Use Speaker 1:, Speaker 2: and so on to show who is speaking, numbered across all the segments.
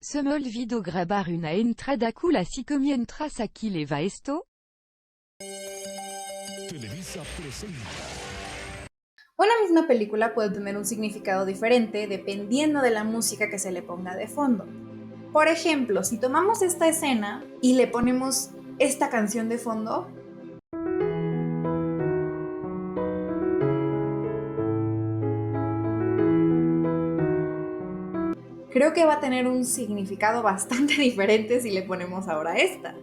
Speaker 1: Se olvidó grabar una entrada cool así comientras aquí le va esto.
Speaker 2: Televisa presenta.
Speaker 3: Una misma película puede tener un significado diferente dependiendo de la música que se le ponga de fondo. Por ejemplo, si tomamos esta escena y le ponemos esta canción de fondo, creo que va a tener un significado bastante diferente si le ponemos ahora esta.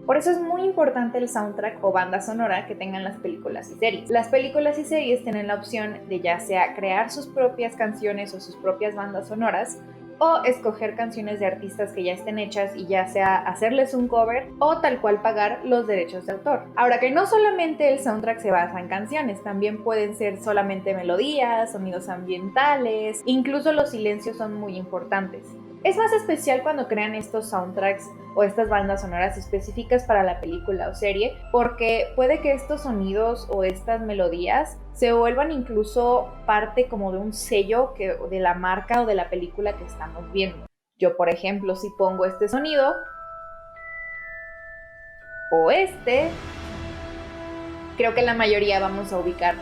Speaker 3: Por eso es muy importante el soundtrack o banda sonora que tengan las películas y series. Las películas y series tienen la opción de ya sea crear sus propias canciones o sus propias bandas sonoras, o escoger canciones de artistas que ya estén hechas y ya sea hacerles un cover o tal cual pagar los derechos de autor. Ahora que no solamente el soundtrack se basa en canciones, también pueden ser solamente melodías, sonidos ambientales, incluso los silencios son muy importantes. Es más especial cuando crean estos soundtracks o estas bandas sonoras específicas para la película o serie, porque puede que estos sonidos o estas melodías se vuelvan incluso parte como de un sello de la marca o de la película que estamos viendo. Yo, por ejemplo, si pongo este sonido o este, creo que la mayoría vamos a ubicar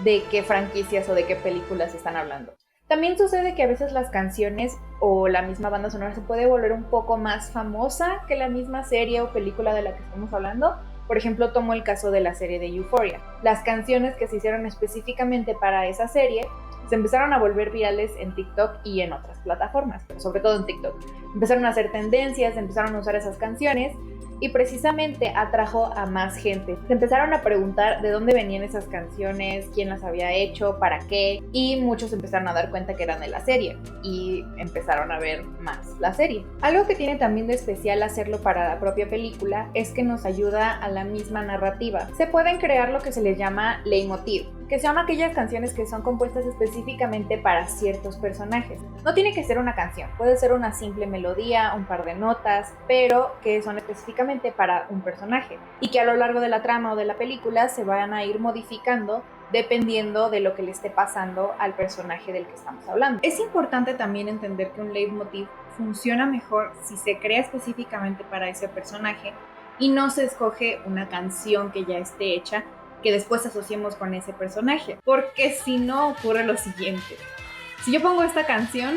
Speaker 3: de qué franquicias o de qué películas están hablando. También sucede que a veces las canciones o la misma banda sonora se puede volver un poco más famosa que la misma serie o película de la que estamos hablando. Por ejemplo, tomo el caso de la serie de Euphoria. Las canciones que se hicieron específicamente para esa serie se empezaron a volver virales en TikTok y en otras plataformas, pero sobre todo en TikTok. Empezaron a hacer tendencias, empezaron a usar esas canciones y precisamente atrajo a más gente. Se empezaron a preguntar de dónde venían esas canciones, quién las había hecho, para qué, y muchos empezaron a dar cuenta que eran de la serie y empezaron a ver más la serie. Algo que tiene también de especial hacerlo para la propia película es que nos ayuda a la misma narrativa. Se pueden crear lo que se les llama leitmotiv, que son aquellas canciones que son compuestas específicamente para ciertos personajes. No tiene que ser una canción, puede ser una simple melodía, un par de notas, pero que son específicamente para un personaje y que a lo largo de la trama o de la película se van a ir modificando dependiendo de lo que le esté pasando al personaje del que estamos hablando. Es importante también entender que un leitmotiv funciona mejor si se crea específicamente para ese personaje y no se escoge una canción que ya esté hecha que después asociemos con ese personaje, porque si no ocurre lo siguiente. Si yo pongo esta canción,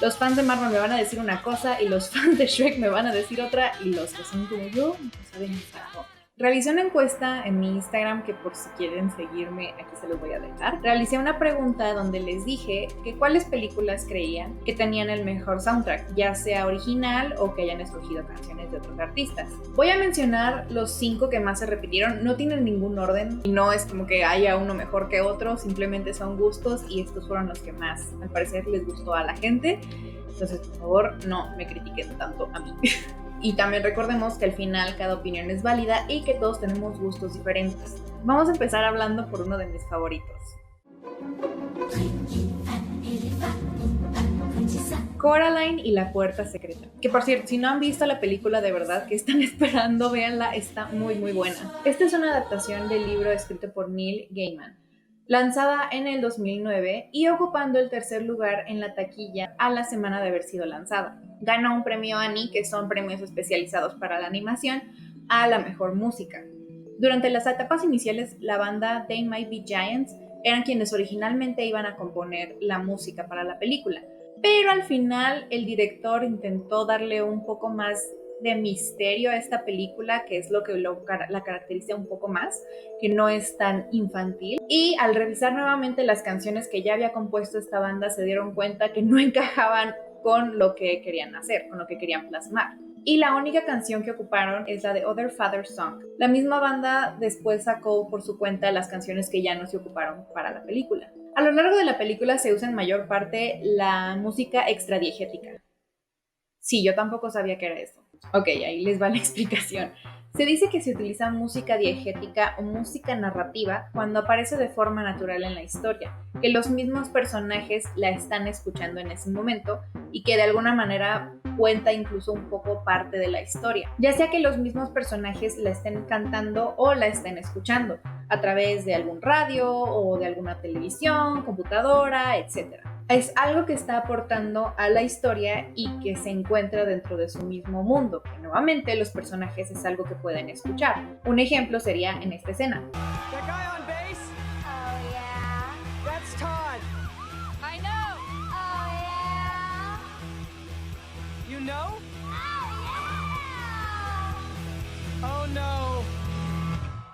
Speaker 3: los fans de Marvel me van a decir una cosa y los fans de Shrek me van a decir otra, y los que son como yo no saben nada. Realicé una encuesta en mi Instagram que, por si quieren seguirme, aquí se los voy a dejar. Realicé una pregunta donde les dije que cuáles películas creían que tenían el mejor soundtrack, ya sea original o que hayan escogido canciones de otros artistas. Voy a mencionar los 5 que más se repitieron, no tienen ningún orden y no es como que haya uno mejor que otro, simplemente son gustos y estos fueron los que más al parecer les gustó a la gente. Entonces, por favor, no me critiquen tanto a mí. Y también recordemos que al final cada opinión es válida y que todos tenemos gustos diferentes. Vamos a empezar hablando por uno de mis favoritos. Coraline y la puerta secreta. Que por cierto, si no han visto la película, de verdad que están esperando, véanla, está muy muy buena. Esta es una adaptación del libro escrito por Neil Gaiman, lanzada en el 2009 y ocupando el tercer lugar en la taquilla a la semana de haber sido lanzada. Ganó un premio Annie, que son premios especializados para la animación, a la mejor música. Durante las etapas iniciales, la banda They Might Be Giants eran quienes originalmente iban a componer la música para la película, pero al final el director intentó darle un poco más de misterio a esta película, que es lo que la caracteriza un poco más, que no es tan infantil. Y al revisar nuevamente las canciones que ya había compuesto esta banda, se dieron cuenta que no encajaban con lo que querían hacer, con lo que querían plasmar. Y la única canción que ocuparon es la de Other Father's Song. La misma banda después sacó por su cuenta las canciones que ya no se ocuparon para la película. A lo largo de la película se usa en mayor parte la música extradiegética. Sí, yo tampoco sabía que era eso. Ok, ahí les va la explicación. Se dice que se utiliza música diegética o música narrativa cuando aparece de forma natural en la historia, que los mismos personajes la están escuchando en ese momento y que de alguna manera cuenta incluso un poco parte de la historia, ya sea que los mismos personajes la estén cantando o la estén escuchando a través de algún radio o de alguna televisión, computadora, etc. Es algo que está aportando a la historia y que se encuentra dentro de su mismo mundo, que nuevamente los personajes es algo que pueden escuchar. Un ejemplo sería en esta escena.
Speaker 4: That guy on bass?
Speaker 5: Oh, yeah.
Speaker 4: That's Todd.
Speaker 5: I know. Oh, yeah.
Speaker 4: You know?
Speaker 5: Oh, yeah.
Speaker 4: Oh no.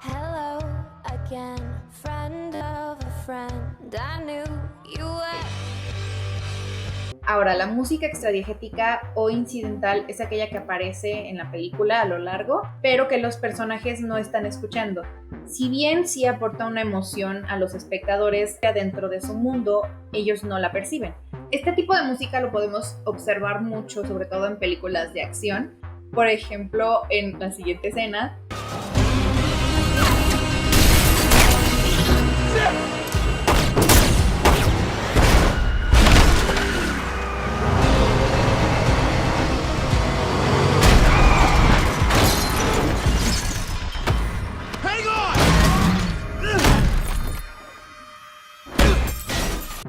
Speaker 5: Hello again, friend of a friend. I knew you were.
Speaker 3: Ahora, la música extradiegética o incidental es aquella que aparece en la película a lo largo, pero que los personajes no están escuchando. Si bien sí aporta una emoción a los espectadores dentro de su mundo, ellos no la perciben. Este tipo de música lo podemos observar mucho, sobre todo en películas de acción. Por ejemplo, en la siguiente escena.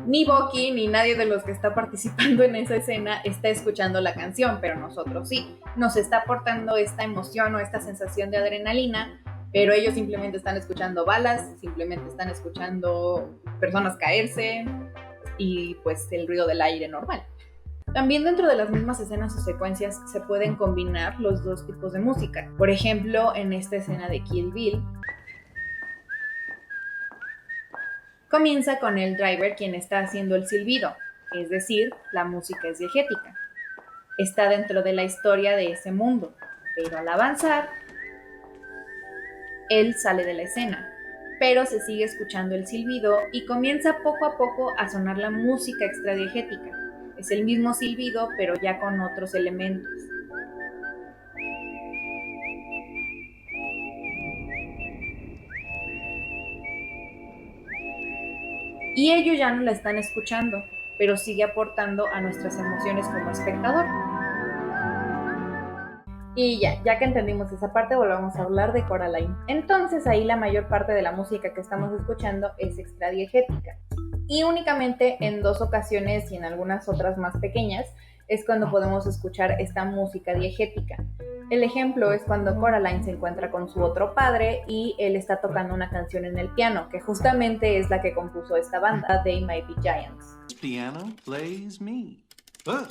Speaker 3: Ni Bucky ni nadie de los que está participando en esa escena está escuchando la canción, pero nosotros sí. Nos está aportando esta emoción o esta sensación de adrenalina, pero ellos simplemente están escuchando balas, simplemente están escuchando personas caerse y pues el ruido del aire normal. También dentro de las mismas escenas o secuencias se pueden combinar los dos tipos de música. Por ejemplo, en esta escena de Kill Bill, comienza con el driver quien está haciendo el silbido, es decir, la música es diegética. Está dentro de la historia de ese mundo, pero al avanzar, él sale de la escena, pero se sigue escuchando el silbido y comienza poco a poco a sonar la música extradiegética. Es el mismo silbido, pero ya con otros elementos. Y ellos ya no la están escuchando, pero sigue aportando a nuestras emociones como espectador. Y ya que entendimos esa parte, volvamos a hablar de Coraline. Entonces ahí la mayor parte de la música que estamos escuchando es extradiegética. Y únicamente en 2 ocasiones y en algunas otras más pequeñas es cuando podemos escuchar esta música diegética. El ejemplo es cuando Coraline se encuentra con su otro padre y él está tocando una canción en el piano, que justamente es la que compuso esta banda, They Might Be Giants.
Speaker 2: This piano plays me. Ugh.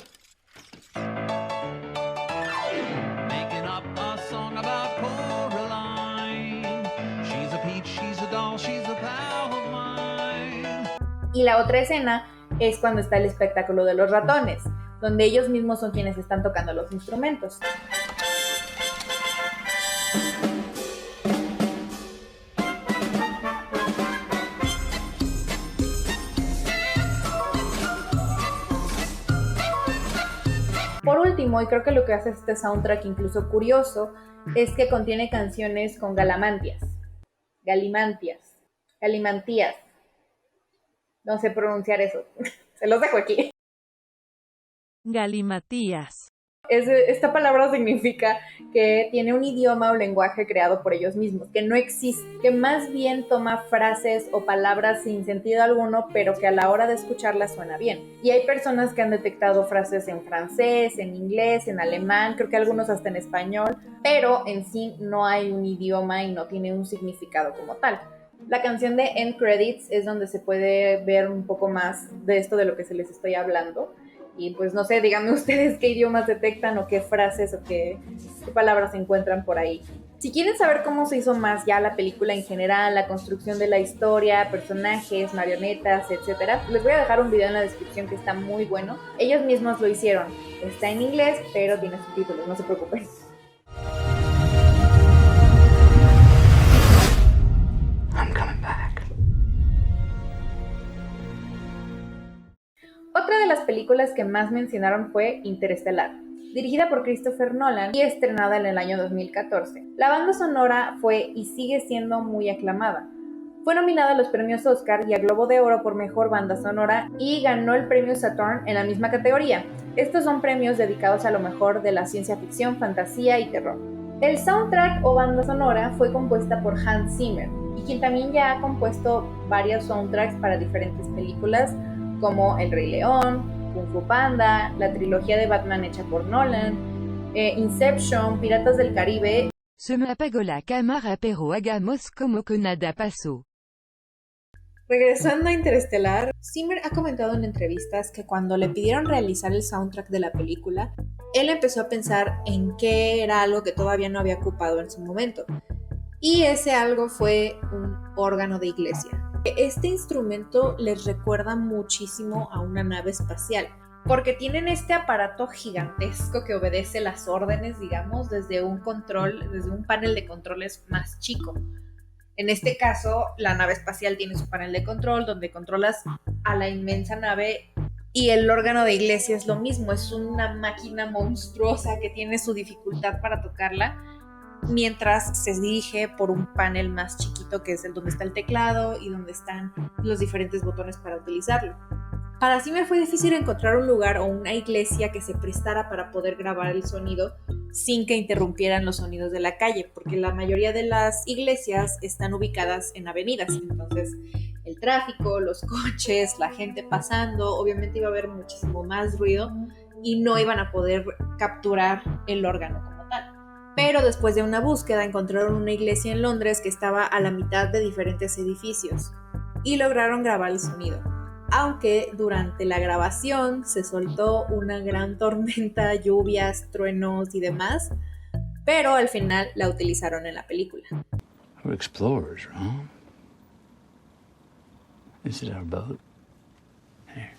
Speaker 6: Making up a song about Coraline. She's a peach, she's a doll, she's a pal of mine.
Speaker 3: Y la otra escena es cuando está el espectáculo de los ratones, donde ellos mismos son quienes están tocando los instrumentos. Por último, y creo que lo que hace este soundtrack incluso curioso, es que contiene canciones con galimantías. No sé pronunciar eso, se los dejo aquí.
Speaker 1: Galimatías.
Speaker 3: Esta palabra significa que tiene un idioma o lenguaje creado por ellos mismos, que no existe, que más bien toma frases o palabras sin sentido alguno, pero que a la hora de escucharlas suena bien. Y hay personas que han detectado frases en francés, en inglés, en alemán, creo que algunos hasta en español, pero en sí no hay un idioma y no tiene un significado como tal. La canción de End Credits es donde se puede ver un poco más de esto de lo que se les estoy hablando. Y pues no sé, díganme ustedes qué idiomas detectan o qué frases o qué palabras se encuentran por ahí. Si quieren saber cómo se hizo más ya la película en general, la construcción de la historia, personajes, marionetas, etc., les voy a dejar un video en la descripción que está muy bueno. Ellos mismos lo hicieron. Está en inglés, pero tiene subtítulos, no se preocupen.
Speaker 2: I'm coming back.
Speaker 3: Otra de las películas que más mencionaron fue Interestelar, dirigida por Christopher Nolan y estrenada en el año 2014. La banda sonora fue y sigue siendo muy aclamada. Fue nominada a los premios Oscar y a Globo de Oro por Mejor Banda Sonora y ganó el premio Saturn en la misma categoría. Estos son premios dedicados a lo mejor de la ciencia ficción, fantasía y terror. El soundtrack o banda sonora fue compuesta por Hans Zimmer, y quien también ya ha compuesto varios soundtracks para diferentes películas como El Rey León, Kung Fu Panda, la trilogía de Batman hecha por Nolan, Inception, Piratas del Caribe.
Speaker 1: Se me apagó la cámara pero hagamos como que nada pasó.
Speaker 3: Regresando a Interestelar, Zimmer ha comentado en entrevistas que cuando le pidieron realizar el soundtrack de la película, él empezó a pensar en qué era algo que todavía no había ocupado en su momento. Y ese algo fue un órgano de iglesia. Este instrumento les recuerda muchísimo a una nave espacial, porque tienen este aparato gigantesco que obedece las órdenes, digamos, desde un panel de controles más chico. En este caso, la nave espacial tiene su panel de control, donde controlas a la inmensa nave, y el órgano de iglesia es lo mismo, es una máquina monstruosa que tiene su dificultad para tocarla, mientras se dirige por un panel más chiquito que es el donde está el teclado y donde están los diferentes botones para utilizarlo. Para Zimmer fue difícil encontrar un lugar o una iglesia que se prestara para poder grabar el sonido sin que interrumpieran los sonidos de la calle, porque la mayoría de las iglesias están ubicadas en avenidas, entonces el tráfico, los coches, la gente pasando, obviamente iba a haber muchísimo más ruido y no iban a poder capturar el órgano como tal. Pero después de una búsqueda encontraron una iglesia en Londres que estaba a la mitad de diferentes edificios y lograron grabar el sonido. Aunque durante la grabación se soltó una gran tormenta, lluvias, truenos y demás, pero al final la utilizaron en la película.
Speaker 2: We're explorers, right? This is our boat. Here.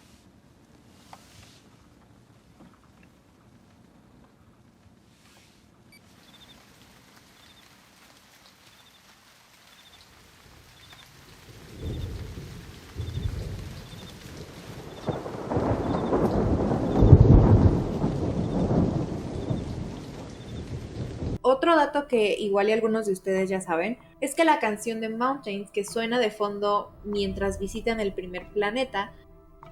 Speaker 3: Otro dato que igual y algunos de ustedes ya saben, es que la canción de Mountains que suena de fondo mientras visitan el primer planeta,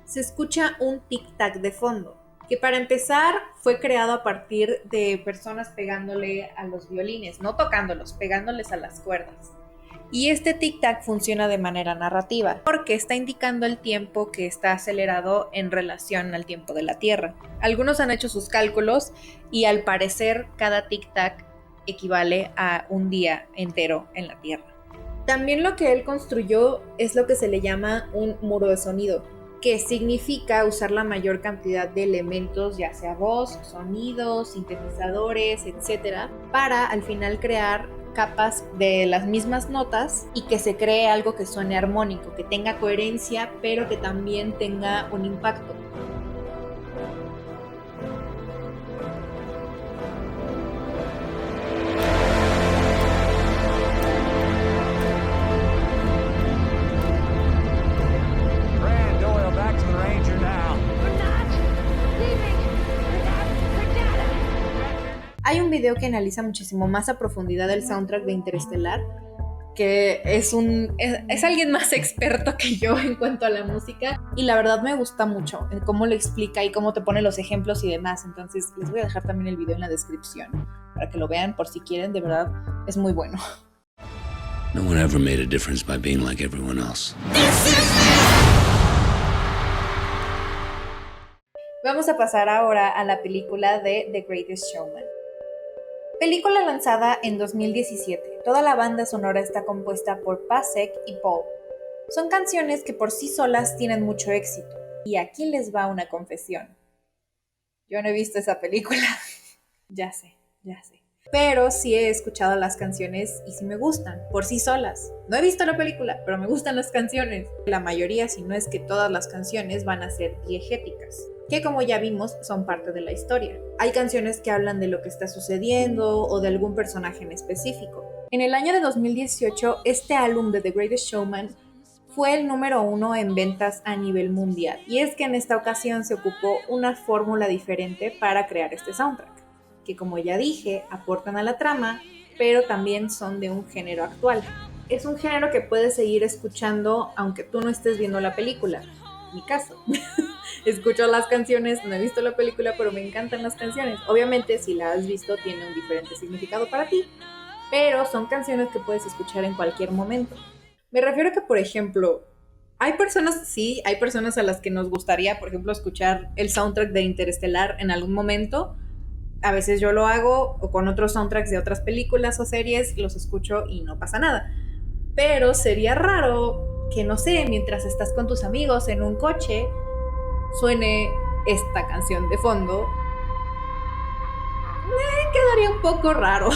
Speaker 3: se escucha un tic-tac de fondo, que para empezar fue creado a partir de personas pegándole a los violines, no tocándolos, pegándoles a las cuerdas. Y este tic-tac funciona de manera narrativa, porque está indicando el tiempo que está acelerado en relación al tiempo de la Tierra. Algunos han hecho sus cálculos y al parecer cada tic-tac equivale a un día entero en la Tierra. También lo que él construyó es lo que se le llama un muro de sonido, que significa usar la mayor cantidad de elementos, ya sea voz, sonidos, sintetizadores, etc., para al final crear capas de las mismas notas y que se cree algo que suene armónico, que tenga coherencia, pero que también tenga un impacto. Hay un video que analiza muchísimo más a profundidad el soundtrack de Interestelar, que es alguien más experto que yo en cuanto a la música, y la verdad me gusta mucho cómo lo explica y cómo te pone los ejemplos y demás. Entonces les voy a dejar también el video en la descripción para que lo vean por si quieren, de verdad es muy bueno.
Speaker 7: No one ever made a difference by being like everyone else.
Speaker 3: Vamos a pasar ahora a la película de The Greatest Showman. Película lanzada en 2017. Toda la banda sonora está compuesta por Pasek y Paul. Son canciones que por sí solas tienen mucho éxito. Y aquí les va una confesión. Yo no he visto esa película. Ya sé. Pero sí he escuchado las canciones y sí me gustan, por sí solas. No he visto la película, pero me gustan las canciones. La mayoría, si no es que todas las canciones, van a ser diegéticas, que como ya vimos son parte de la historia. Hay canciones que hablan de lo que está sucediendo o de algún personaje en específico. En el año de 2018, este álbum de The Greatest Showman fue el número 1 en ventas a nivel mundial. Y es que en esta ocasión se ocupó una fórmula diferente para crear este soundtrack, que como ya dije, aportan a la trama, pero también son de un género actual. es un género que puedes seguir escuchando aunque tú no estés viendo la película. Mi caso. Escucho las canciones, no he visto la película, pero me encantan las canciones. Obviamente, si la has visto, tiene un diferente significado para ti, pero son canciones que puedes escuchar en cualquier momento. Me refiero a que, por ejemplo, hay personas a las que nos gustaría, por ejemplo, escuchar el soundtrack de Interestelar en algún momento. A veces yo lo hago, o con otros soundtracks de otras películas o series, los escucho y no pasa nada. Pero sería raro que, no sé, mientras estás con tus amigos en un coche, suene esta canción de fondo. Me quedaría un poco raro.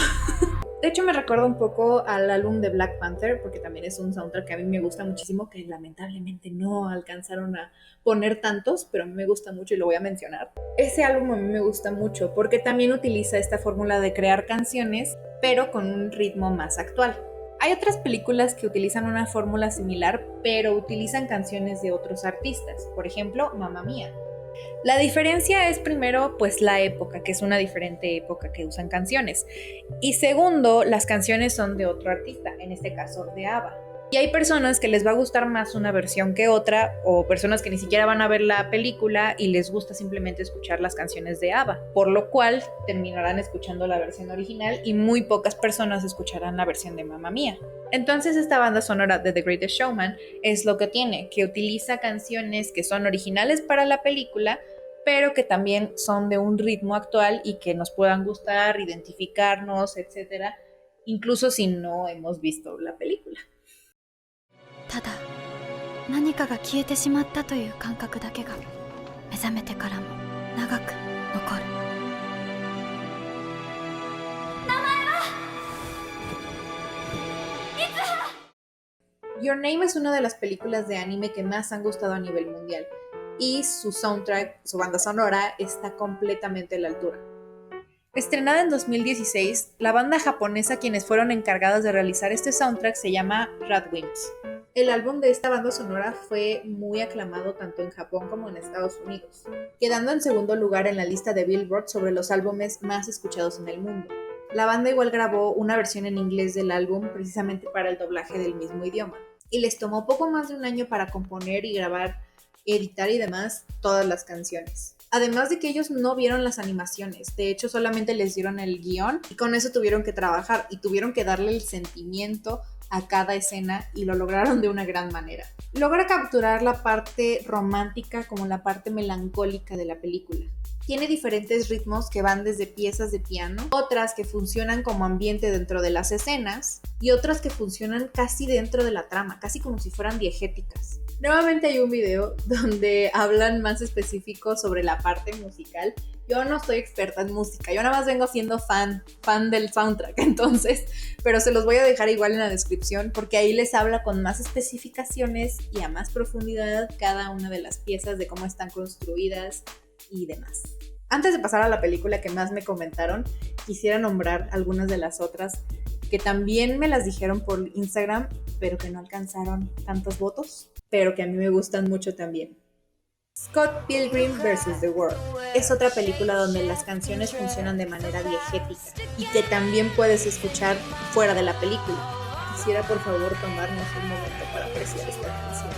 Speaker 3: De hecho, me recuerda un poco al álbum de Black Panther, porque también es un soundtrack que a mí me gusta muchísimo, que lamentablemente no alcanzaron a poner tantos, pero a mí me gusta mucho y lo voy a mencionar. Ese álbum a mí me gusta mucho porque también utiliza esta fórmula de crear canciones, pero con un ritmo más actual. Hay otras películas que utilizan una fórmula similar, pero utilizan canciones de otros artistas. Por ejemplo, Mamma Mía. La diferencia es, primero, pues la época, que es una diferente época que usan canciones. Y segundo, las canciones son de otro artista, en este caso de ABBA. Y hay personas que les va a gustar más una versión que otra, o personas que ni siquiera van a ver la película y les gusta simplemente escuchar las canciones de ABBA, por lo cual terminarán escuchando la versión original y muy pocas personas escucharán la versión de Mamma Mía. Entonces esta banda sonora de The Greatest Showman es lo que tiene, que utiliza canciones que son originales para la película, pero que también son de un ritmo actual y que nos puedan gustar, identificarnos, etc., incluso si no hemos visto la película.
Speaker 5: ただ何かが消えてしまったという感覚だけが目覚めてからも長く残る。
Speaker 3: Your Name es una de las películas de anime que más han gustado a nivel mundial y su soundtrack, su banda sonora, está completamente a la altura. Estrenada en 2016, la banda japonesa quienes fueron encargadas de realizar este soundtrack se llama Radwimps. El álbum de esta banda sonora fue muy aclamado tanto en Japón como en Estados Unidos, quedando en segundo lugar en la lista de Billboard sobre los álbumes más escuchados en el mundo. La banda igual grabó una versión en inglés del álbum precisamente para el doblaje del mismo idioma, y les tomó poco más de un año para componer y grabar, editar y demás todas las canciones. Además de que ellos no vieron las animaciones, de hecho solamente les dieron el guión y con eso tuvieron que trabajar y tuvieron que darle el sentimiento a cada escena y lo lograron de una gran manera. Logra capturar la parte romántica como la parte melancólica de la película. Tiene diferentes ritmos que van desde piezas de piano, otras que funcionan como ambiente dentro de las escenas y otras que funcionan casi dentro de la trama, casi como si fueran diegéticas. Nuevamente hay un video donde hablan más específico sobre la parte musical. Yo no soy experta en música, yo nada más vengo siendo fan del soundtrack, entonces, pero se los voy a dejar igual en la descripción porque ahí les habla con más especificaciones y a más profundidad cada una de las piezas, de cómo están construidas y demás. Antes de pasar a la película que más me comentaron, quisiera nombrar algunas de las otras que también me las dijeron por Instagram, pero que no alcanzaron tantos votos, pero que a mí me gustan mucho también. Scott Pilgrim vs. The World es otra película donde las canciones funcionan de manera diegética y que también puedes escuchar fuera de la película. Quisiera por favor tomarnos un momento para apreciar esta canción.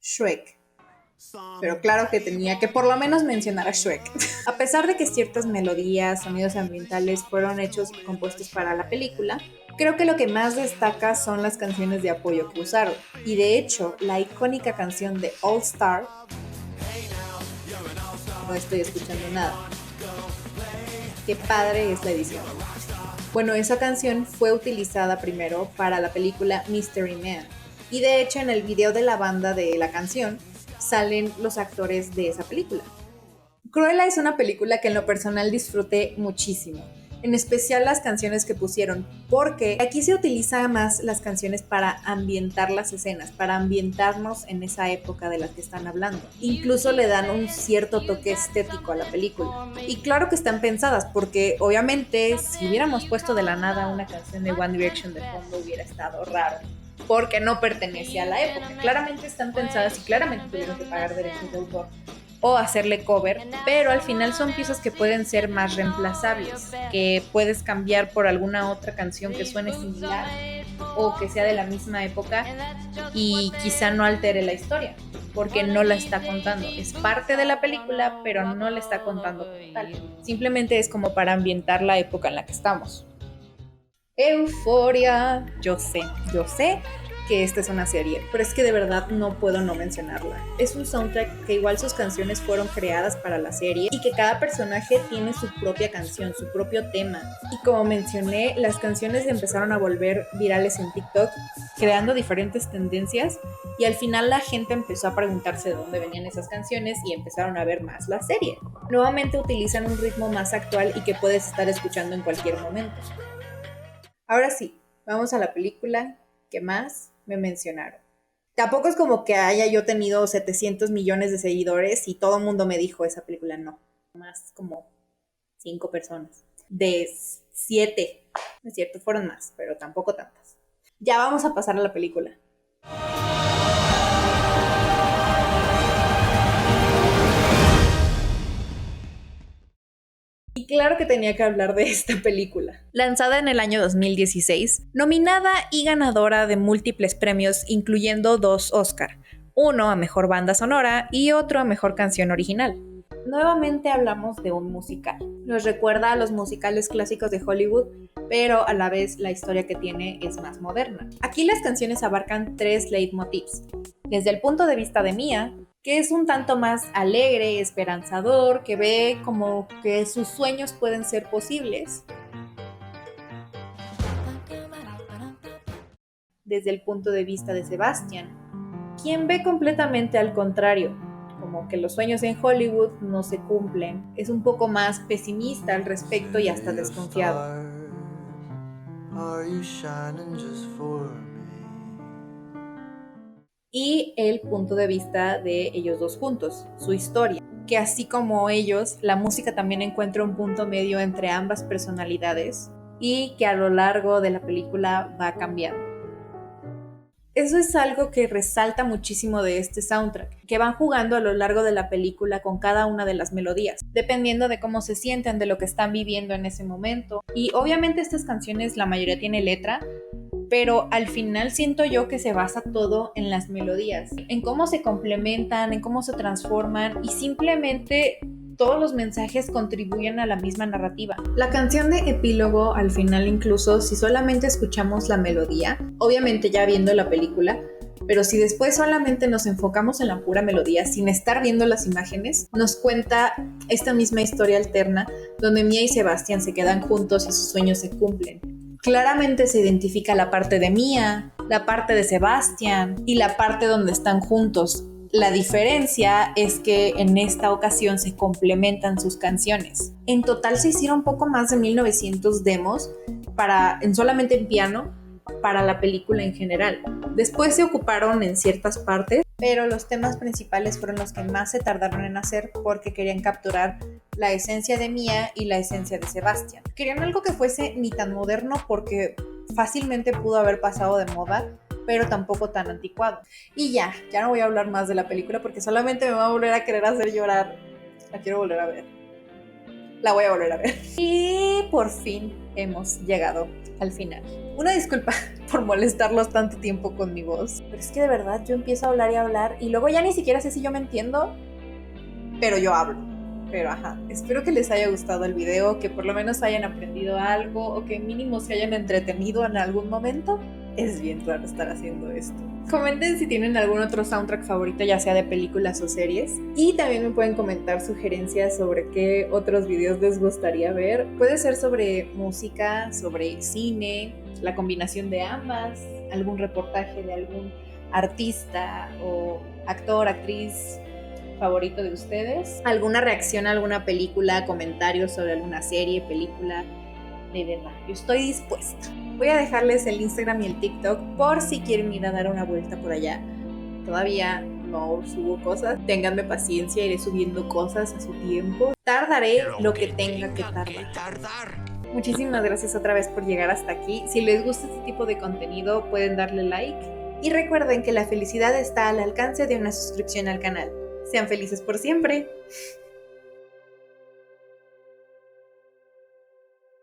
Speaker 3: Shrek. Pero claro que tenía que por lo menos mencionar a Shrek. A pesar de que ciertas melodías, sonidos ambientales fueron hechos y compuestos para la película, creo que lo que más destaca son las canciones de apoyo que usaron. Y de hecho, la icónica canción de All Star, no estoy escuchando nada. Qué padre es la edición. Bueno, esa canción fue utilizada primero para la película Mystery Man. Y de hecho, en el video de la banda de la canción, salen los actores de esa película. Cruella es una película que en lo personal disfruté muchísimo, en especial las canciones que pusieron, porque aquí se utiliza más las canciones para ambientar las escenas, para ambientarnos en esa época de la que están hablando. Incluso le dan un cierto toque estético a la película. Y claro que están pensadas, porque obviamente si hubiéramos puesto de la nada una canción de One Direction de fondo hubiera estado raro, porque no pertenece a la época. Claramente están pensadas y claramente tuvieron que pagar derechos de autor o hacerle cover, pero al final son piezas que pueden ser más reemplazables, que puedes cambiar por alguna otra canción que suene similar o que sea de la misma época y quizá no altere la historia, porque no la está contando. Es parte de la película, pero no la está contando como tal. Simplemente es como para ambientar la época en la que estamos. Euforia. Yo sé que esta es una serie, pero es que de verdad no puedo no mencionarla. Es un soundtrack que igual sus canciones fueron creadas para la serie y que cada personaje tiene su propia canción, su propio tema. Y como mencioné, las canciones se empezaron a volver virales en TikTok, creando diferentes tendencias y al final la gente empezó a preguntarse de dónde venían esas canciones y empezaron a ver más la serie. Nuevamente utilizan un ritmo más actual y que puedes estar escuchando en cualquier momento. Ahora sí, vamos a la película que más me mencionaron. Tampoco es como que haya yo tenido 700 millones de seguidores y todo el mundo me dijo esa película, no. Más como 5 personas. De 7. No es cierto, fueron más, pero tampoco tantas. Ya vamos a pasar a la película. Y claro que tenía que hablar de esta película. Lanzada en el año 2016, nominada y ganadora de múltiples premios, incluyendo 2 Oscar, uno a Mejor Banda Sonora y otro a Mejor Canción Original. Nuevamente hablamos de un musical. Nos recuerda a los musicales clásicos de Hollywood, pero a la vez la historia que tiene es más moderna. Aquí las canciones abarcan 3 leitmotivs. Desde el punto de vista de Mia, que es un tanto más alegre, esperanzador, que ve como que sus sueños pueden ser posibles. Desde el punto de vista de Sebastian, quien ve completamente al contrario, como que los sueños en Hollywood no se cumplen. Es un poco más pesimista al respecto y hasta desconfiado. Y el punto de vista de ellos dos juntos, su historia, que así como ellos, la música también encuentra un punto medio entre ambas personalidades y que a lo largo de la película va cambiando. Eso es algo que resalta muchísimo de este soundtrack, que van jugando a lo largo de la película con cada una de las melodías, dependiendo de cómo se sienten, de lo que están viviendo en ese momento. Y obviamente estas canciones, la mayoría tiene letra, pero al final siento yo que se basa todo en las melodías, en cómo se complementan, en cómo se transforman y simplemente todos los mensajes contribuyen a la misma narrativa. La canción de epílogo al final, incluso si solamente escuchamos la melodía, obviamente ya viendo la película, pero si después solamente nos enfocamos en la pura melodía sin estar viendo las imágenes, nos cuenta esta misma historia alterna donde Mia y Sebastian se quedan juntos y sus sueños se cumplen. Claramente se identifica la parte de Mia, la parte de Sebastian y la parte donde están juntos. La diferencia es que en esta ocasión se complementan sus canciones. En total se hicieron poco más de 1900 demos solamente en piano para la película en general. Después se ocuparon en ciertas partes, pero los temas principales fueron los que más se tardaron en hacer porque querían capturar la esencia de Mia y la esencia de Sebastian. Querían algo que fuese ni tan moderno porque fácilmente pudo haber pasado de moda, pero tampoco tan anticuado. Y ya no voy a hablar más de la película porque solamente me va a volver a querer hacer llorar. La quiero volver a ver. La voy a volver a ver. Y por fin hemos llegado al final. Una disculpa por molestarlos tanto tiempo con mi voz, pero es que de verdad yo empiezo a hablar y luego ya ni siquiera sé si yo me entiendo, pero yo hablo. Pero espero que les haya gustado el video, que por lo menos hayan aprendido algo o que mínimo se hayan entretenido en algún momento. Es bien raro estar haciendo esto. Comenten si tienen algún otro soundtrack favorito, ya sea de películas o series. Y también me pueden comentar sugerencias sobre qué otros videos les gustaría ver. Puede ser sobre música, sobre cine, la combinación de ambas, algún reportaje de algún artista o actor, actriz favorito de ustedes, alguna reacción a alguna película, comentarios sobre alguna serie, película. De verdad, yo estoy dispuesta. Voy a dejarles el Instagram y el TikTok por si quieren ir a dar una vuelta por allá. Todavía no subo cosas. Ténganme paciencia, iré subiendo cosas a su tiempo. Tardaré lo que tenga que tardar. Muchísimas gracias otra vez por llegar hasta aquí. Si les gusta este tipo de contenido, pueden darle like. Y recuerden que la felicidad está al alcance de una suscripción al canal. Sean felices por siempre.